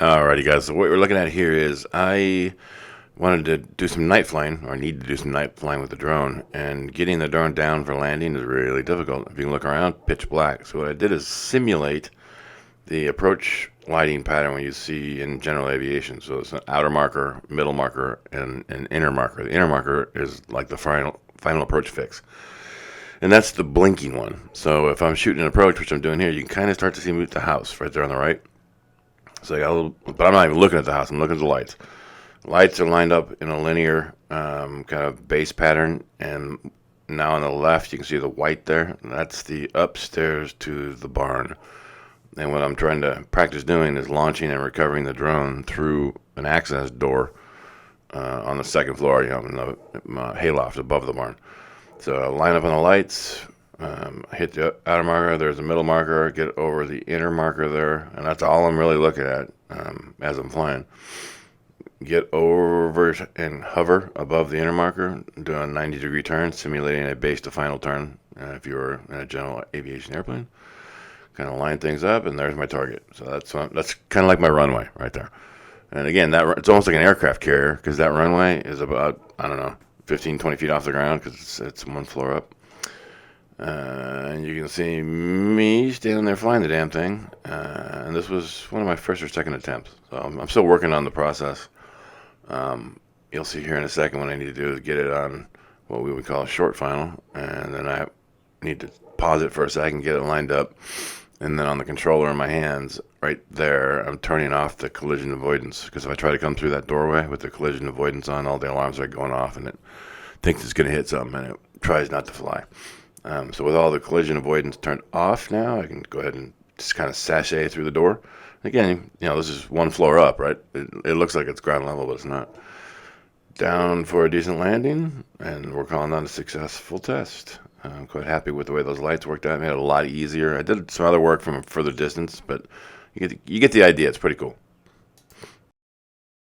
Alrighty, guys. So what we're looking at here is I wanted to do some night flying, or need to do some night flying with the drone, and getting the drone down for landing is really difficult. If you can look around, pitch black. So what I did is simulate the approach lighting pattern you see in general aviation. So it's an outer marker, middle marker, and an inner marker. The inner marker is like the final approach fix. And that's the blinking one. So if I'm shooting an approach, which I'm doing here, you can kind of start to see the house right there on the right. So I got a little, but I'm not even looking at the house. I'm looking at the lights. Lights are lined up in a linear kind of base pattern, and now on the left you can see the white there. That's the upstairs to the barn. And what I'm trying to practice doing is launching and recovering the drone through an access door on the second floor, in the hayloft above the barn. So I line up on the lights, hit the outer marker, there's a middle marker, get over the inner marker there, and that's all I'm really looking at as I'm flying. Get over and hover above the inner marker, do a 90-degree turn, simulating a base to final turn if you were in a general aviation airplane. Kind of line things up, and there's my target. So that's kind of like my runway right there. And again, it's almost like an aircraft carrier, because that runway is about, I don't know, 15, 20 feet off the ground, because it's one floor up. And you can see me standing there flying the damn thing. And this was one of my first or second attempts. So I'm still working on the process. You'll see here in a second what I need to do is get it on what we would call a short final. And then I need to pause it for a second, get it lined up. And then on the controller in my hands, right there, I'm turning off the collision avoidance. Because if I try to come through that doorway with the collision avoidance on, all the alarms are going off, and it thinks it's going to hit something, and it tries not to fly. So with all the collision avoidance turned off now, I can go ahead and just kind of sashay through the door. Again, this is one floor up, right? It looks like it's ground level, but it's not. Down for a decent landing, and we're calling that a successful test. I'm quite happy with the way those lights worked out. It made it a lot easier. I did some other work from a further distance, but you get the idea. It's pretty cool.